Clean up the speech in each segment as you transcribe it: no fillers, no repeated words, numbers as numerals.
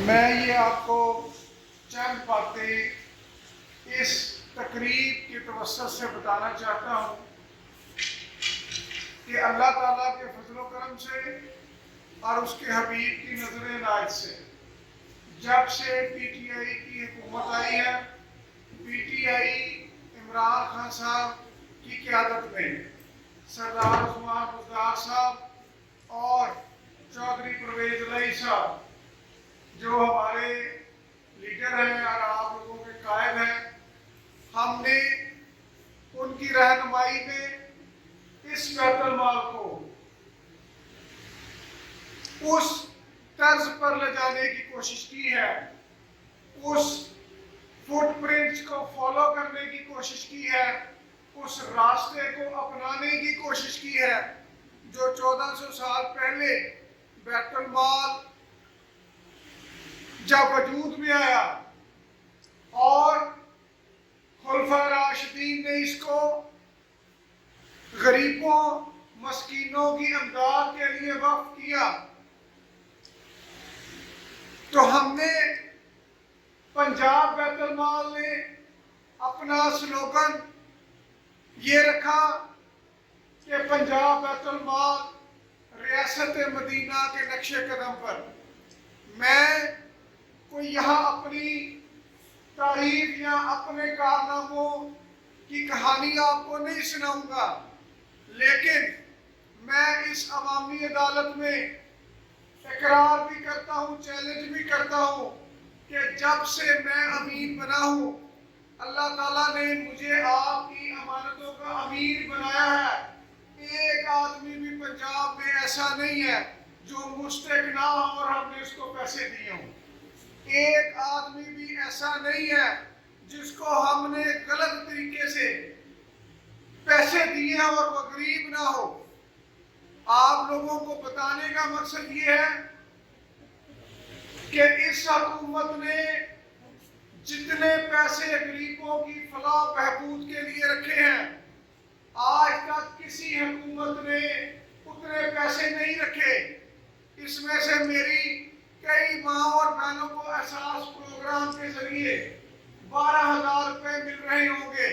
میں یہ آپ کو چند باتیں اس تقریب کی توسط سے بتانا چاہتا ہوں کہ اللہ تعالیٰ کے فضل و کرم سے اور اس کے حبیب کی نظر عنایت سے جب سے پی ٹی آئی کی حکومت آئی ہے، P T I Imran Khan صاحب کی قیادت میں سردار عثمان بزدار صاحب اور چودھری پرویز الہی صاحب جو ہمارے لیڈر ہیں اور آپ لوگوں کے قائد ہیں، ہم نے ان کی رہنمائی میں اس بیت المال کو اس طرز پر لے جانے کی کوشش کی ہے، اس فٹ پرنٹس کو فالو کرنے کی کوشش کی ہے، اس راستے کو اپنانے کی کوشش کی ہے جو 1400 سال پہلے بیت المال جب وجود میں آیا اور خلفائے راشدین نے اس کو غریبوں مسکینوں کی امداد کے لیے وقف کیا، تو ہم نے پنجاب بیت المال نے اپنا سلوگن یہ رکھا کہ پنجاب بیت المال ریاست مدینہ کے نقش قدم پر۔ میں کوئی یہاں اپنی تعریف یا اپنے کارناموں کی کہانی آپ کو نہیں سناؤں گا، لیکن میں اس عوامی عدالت میں اقرار بھی کرتا ہوں، چیلنج بھی کرتا ہوں کہ جب سے میں امین بنا ہوں، اللہ تعالیٰ نے مجھے آپ کی امانتوں کا امین بنایا ہے۔ ایک آدمی بھی پنجاب میں ایسا نہیں ہے جو مستحق نہ ہو اور ہم نے اس کو پیسے دیے ہوں۔ ایک آدمی بھی ایسا نہیں ہے جس کو ہم نے غلط طریقے سے پیسے دیے ہیں اور وہ غریب نہ ہو۔ آپ لوگوں کو بتانے کا مقصد یہ ہے کہ اس حکومت نے جتنے پیسے غریبوں کی فلاح بہبود کے لیے رکھے ہیں، آج تک کسی حکومت نے اتنے پیسے نہیں رکھے۔ اس میں سے میری کئی ماں اور بہنوں کو احساس پروگرام کے ذریعے 12,000 روپے مل رہے ہوں گے،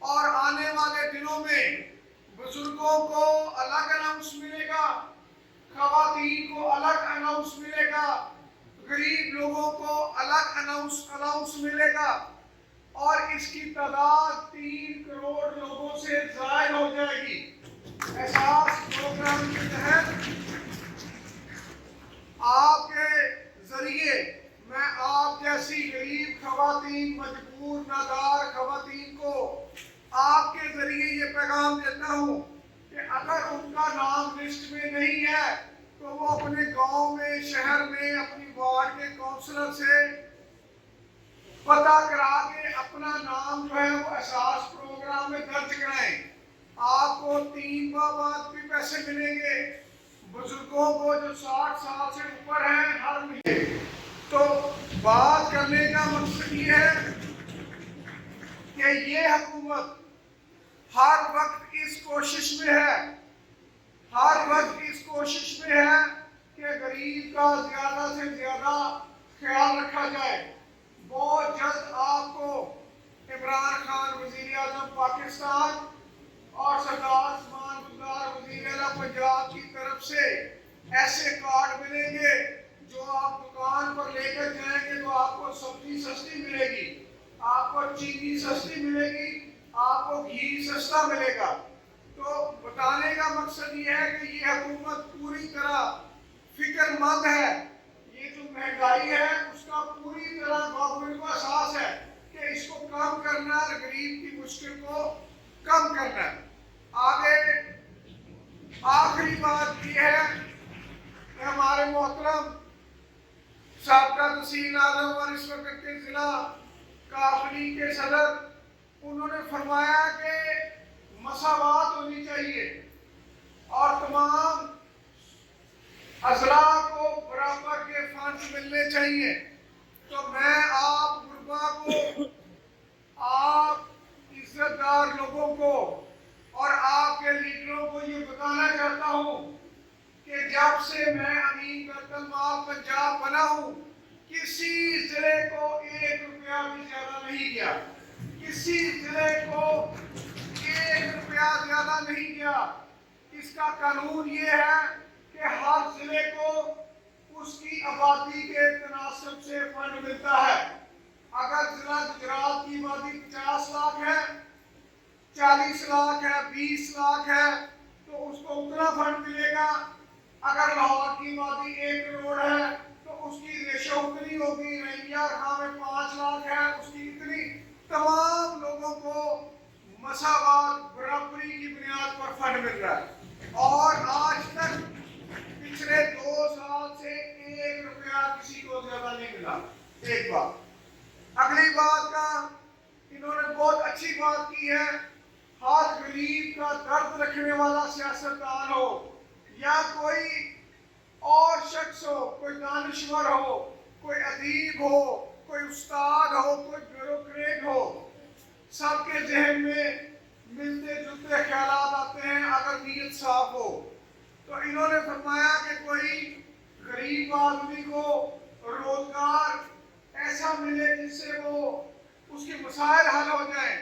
اور آنے والے دنوں میں بزرگوں کو الگ اناؤنس ملے گا، خواتین کو الگ اناؤنس ملے گا، غریب لوگوں کو الگ اناؤنس ملے گا، اور اس کی تعداد 3 کروڑ لوگوں سے زائد ہو جائے گی۔ احساس پروگرام کے تحت آپ کے ذریعے میں آپ جیسی غریب خواتین، مجبور نادار خواتین کو آپ کے ذریعے یہ پیغام دیتا ہوں کہ اگر ان کا نام لسٹ میں نہیں ہے تو وہ اپنے گاؤں میں، شہر میں، اپنی وارڈ کے کونسلر سے پتہ کرا کے اپنا نام جو ہے وہ احساس پروگرام میں درج کرائیں۔ آپ کو 3 ماہ بعد بھی پیسے ملیں گے، بزرگوں کو جو 60 سال سے اوپر ہیں ہر مہینے۔ تو بات کرنے کا مقصد یہ ہے کہ یہ حکومت ہر وقت اس کوشش میں ہے، ہر وقت اس کوشش میں ہے کہ غریب کا زیادہ سے زیادہ خیال رکھا جائے۔ بہت جلد آپ کو عمران خان وزیر اعظم پاکستان اور سردار عثمان بزدار وزیر اعلیٰ پنجاب کی طرف سے ایسے کارڈ ملیں گے جو آپ دکان پر لے کر جائیں گے تو آپ کو سبزی سستی ملے گی، آپ کو چینی سستی ملے گی، آپ کو گھی سستا ملے گا۔ تو بتانے کا مقصد یہ ہے کہ یہ حکومت پوری طرح فکر مند ہے۔ یہ جو مہنگائی ہے اس کا پوری طرح گورنمنٹ کو احساس ہے کہ اس کو کم کرنا ہے، غریب کی مشکل کو کم کرنا ہے۔ آگے آخری بات یہ ہے کہ ہمارے محترم سابقہ تحصیل اعظم اور اس وقت کے ضلع کافلی کے صدر، انہوں نے فرمایا کہ مساوات ہونی چاہیے اور تمام اضلاع کو برابر کے فنڈز ملنے چاہیے۔ تو میں آپ غربا کو، آپ عزت دار لوگوں کو اور آپ کے لیڈروں کو یہ بتانا چاہتا ہوں کہ جب سے میں امین بیت المال پنجاب بنا ہوں، کسی ضلع کو 1 روپیہ بھی زیادہ نہیں گیا، کسی ضلع کو 1 روپیہ زیادہ نہیں گیا۔ اس کا قانون یہ ہے کہ ہر ضلع کو اس کی آبادی کے تناسب سے فنڈ ملتا ہے۔ اگر ضلع گجرات کی آبادی 50 لاکھ ہے، 40 لاکھ ہے، 20 لاکھ ہے تو اس کو اتنا فنڈ ملے گا۔ اگر لاہور کی آبادی 1 کروڑ ہے تو اس کی ریشو اتنی ہوگی۔ رنگیا خاں میں 5 لاکھ ہے، اس کی اتنی۔ تمام لوگوں کو مساوات برابری کی بنیاد پر فنڈ مل رہا ہے، اور آج تک پچھلے 2 سال سے 1 روپیہ کسی کو زیادہ نہیں ملا۔ ایک بات۔ اگلی بات کا انہوں نے بہت اچھی بات کی ہے، ہر غریب کا درد رکھنے والا سیاستدان ہو یا کوئی اور شخص ہو، کوئی دانشور ہو، کوئی ادیب ہو، کوئی استاد ہو، کوئی بیوروکریٹ ہو، سب کے ذہن میں ملتے جلتے خیالات آتے ہیں اگر نیت صاف ہو۔ تو انہوں نے فرمایا کہ کوئی غریب آدمی کو روزگار ایسا ملے جس سے وہ اس کے مسائل حل ہو جائیں۔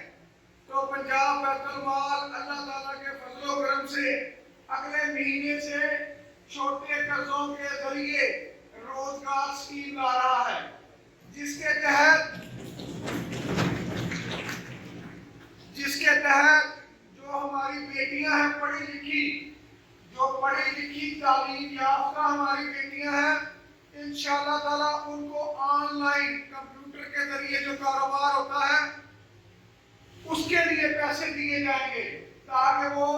تو پنجاب بیت المال اللہ تعالیٰ کے فضل و کرم سے اگلے مہینے سے چھوٹے قرضوں کے ذریعے روزگار اسکیم لا رہا ہے، جس کے تحت جو ہماری بیٹیاں ہیں پڑھی لکھی، جو پڑھی لکھی تعلیم یافتہ ہماری بیٹیاں ہیں، انشاءاللہ تعالیٰ ان کو آن لائن کمپیوٹر کے ذریعے جو کاروبار ہوتا ہے اس کے لیے پیسے دیے جائیں گے، تاکہ وہ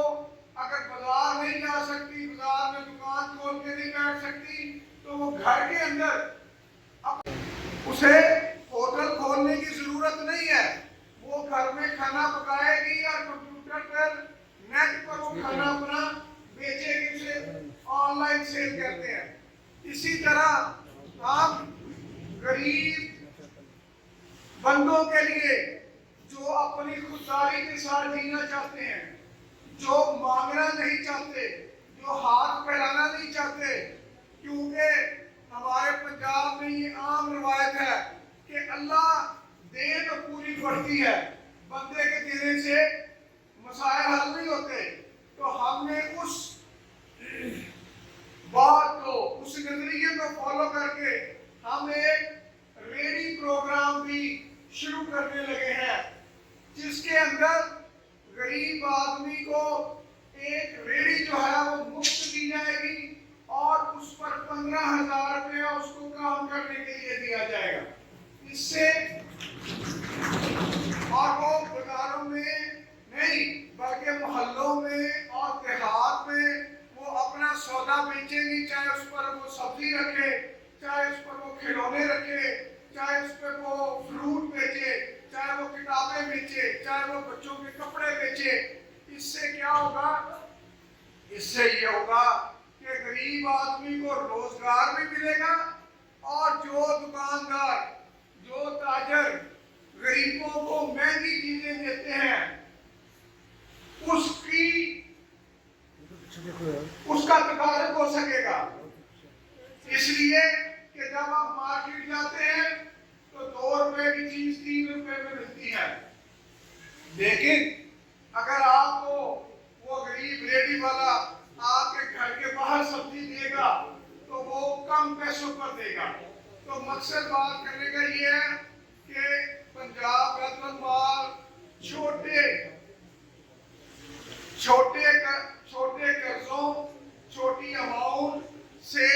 اگر بازار نہیں جا سکتی، بازار میں دکان کھول کے نہیں بیٹھ سکتی، تو وہ گھر کے اندر اسے ہوٹل کھولنے کی ضرورت نہیں ہے، وہ گھر میں کھانا پکائے گی اور کمپیوٹر پر نیٹ پر وہ کھانا اپنا بیچے گی، اسے آن لائن سیل کرتے ہیں۔ اسی طرح ہم غریب بندوں کے لیے جو اپنی خودداری کے ساتھ جینا چاہتے ہیں، جو مانگنا نہیں چاہتے، جو ہاتھ پھیلانا نہیں چاہتے، کیونکہ ہمارے پنجاب میں یہ عام روایت ہے کہ اللہ دے تو پوری پڑتی ہے، بندے کے دینے سے مسائل حل نہیں ہوتے۔ تو ہم نے اس بات کو، اس نظریے کو فالو کر کے ہم ایک ریڈی پروگرام بھی شروع کرنے لگے ہیں، جس کے اندر غریب آدمی کو ایک ریڈی جو ہے وہ مفت دی جائے گی، اور اس پر 15,000 روپیہ اس کو کام کرنے کے لیے دیا جائے گا۔ اس سے اور وہ بازاروں میں نہیں بلکہ محلوں میں اور دیہات میں وہ اپنا سودا بیچے گی، چاہے اس پر وہ سبزی رکھے، چاہے اس پر وہ کھلونے رکھے، چاہے اس پر وہ فروٹ بیچے، چاہے وہ کتابیں بیچے، چاہے وہ بچوں کے کپڑے بیچے۔ اس سے کیا ہوگا؟ اس سے یہ ہوگا کہ غریب آدمی کو روزگار بھی ملے گا، اور جو دکاندار، جو تاجر غریبوں کو مہنگی چیزیں دیتے ہیں اس کا تقاضا ہو سکے گا۔ اس لیے کہ جب آپ مارکیٹ جاتے ہیں تو 2 روپے کی چیز 3 روپے میں ملتی ہے، لیکن اگر آپ کو وہ غریب ریڈی والا آپ کے گھر کے باہر سبزی دے گا تو وہ کم پیسوں پر دے گا۔ تو مقصد بات کرنے کا یہ ہے کہ پنجاب بیت المال چھوٹے قرضوں، چھوٹی اماؤنٹ سے،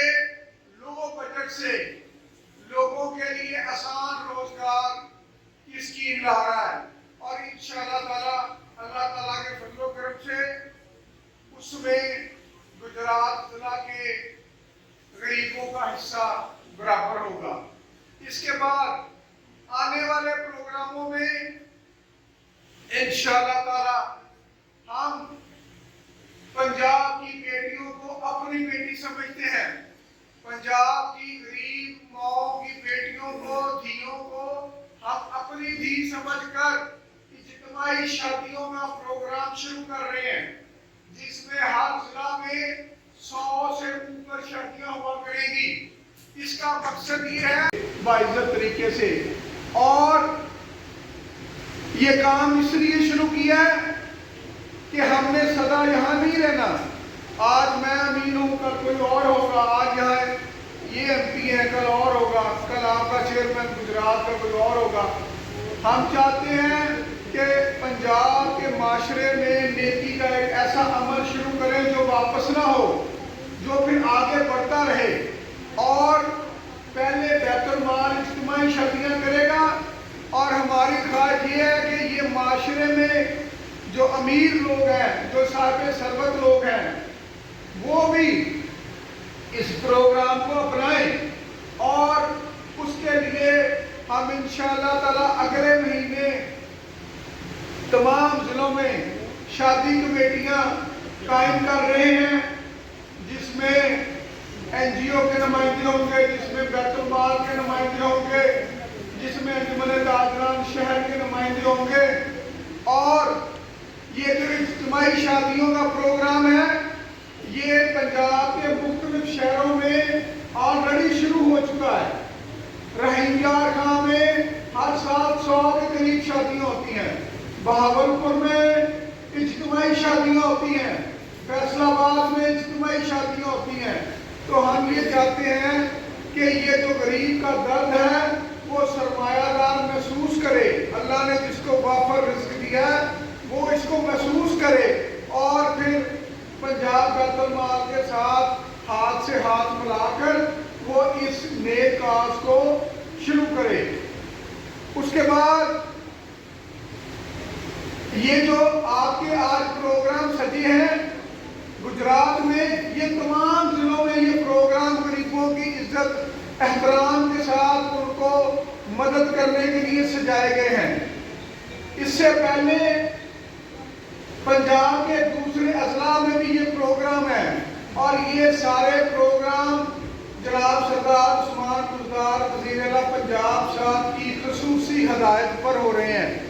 لو بجٹ سے لوگوں کے لیے آسان روزگار کی اسکیم لا رہا ہے، اور انشاءاللہ تعالیٰ اللہ تعالیٰ کے فضل و کرم سے اس میں گجرات ضلع کے غریبوں کا حصہ برابر ہوگا۔ اس کے بعد آنے والے پروگراموں میں انشاءاللہ تعالیٰ ہم پنجاب کی بیٹیوں کو اپنی بیٹی سمجھتے ہیں، پنجاب کی غریب ماؤں کی بیٹیوں کو، دھیوں کو ہم اپنی دھی سمجھ کر اجتماعی شادیوں کا پروگرام شروع کر رہے ہیں، جس میں ہر ضلع میں 100 سے اوپر شادیاں ہوا کریں گی۔ اس کا مقصد یہ ہے باعزت طریقے سے. اور یہ کام اس لیے شروع کیا ہے کہ ہم نے سدا یہاں نہیں رہنا. آج میں امین ہوں، کل کوئی اور ہوگا، آج یہاں یہ ایم پی ہے، کل اور ہوگا، کل آپ کا چیئرمین گجرات کا کوئی اور ہوگا. ہم چاہتے ہیں کہ پنجاب کے معاشرے میں نیکی کا ایک ایسا عمل شروع کریں جو واپس نہ ہو، جو پھر آگے بڑھتا رہے. اور پہلے بیت المال اجتماعی شادیاں کرے گا، اور ہماری خواہش یہ ہے کہ یہ معاشرے میں جو امیر لوگ ہیں، جو صاحب ثروت لوگ ہیں، وہ بھی اس پروگرام کو اپنائیں. اور اس کے لیے ہم انشاءاللہ تعالی اگلے مہینے تمام ضلعوں میں شادی کمیٹیاں قائم کر رہے ہیں، جس میں این جی او کے نمائندے ہوں گے، جس میں بیت المال کے نمائندے ہوں گے، جس میں انجمن تاجران شہر کے نمائندے ہوں گے. اور یہ جو اجتماعی شادیوں کا پروگرام ہے، یہ پنجاب کے مختلف شہروں میں آلریڈی شروع ہو چکا ہے. رحیم یار خاں میں ہر سال 100 کے قریب شادیاں ہوتی ہیں، بہاولپور میں اجتماعی شادیاں ہوتی ہیں، فیصل آباد میں اجتماعی شادیاں ہوتی ہیں. تو ہم یہ چاہتے ہیں کہ یہ جو غریب کا درد ہے وہ سرمایہ دار محسوس کرے. اللہ نے جس کو وافر رزق دیا ہے وہ اس کو محسوس کرے، اور پھر پنجاب بیت المال کے ساتھ ہاتھ سے ہاتھ ملا کر وہ اس نیک کاز کو شروع کرے. اس کے بعد یہ جو آپ کے آج پروگرام سجے ہیں گجرات میں، یہ تمام ضلعوں میں یہ پروگرام غریبوں کی عزت احترام کے ساتھ ان کو مدد کرنے کے لیے سجائے گئے ہیں. اس سے پہلے پنجاب کے دوسرے اضلاع میں بھی یہ پروگرام ہے، اور یہ سارے پروگرام جناب سردار عثمان بزدار وزیر اعلیٰ پنجاب صاحب کی خصوصی ہدایت پر ہو رہے ہیں.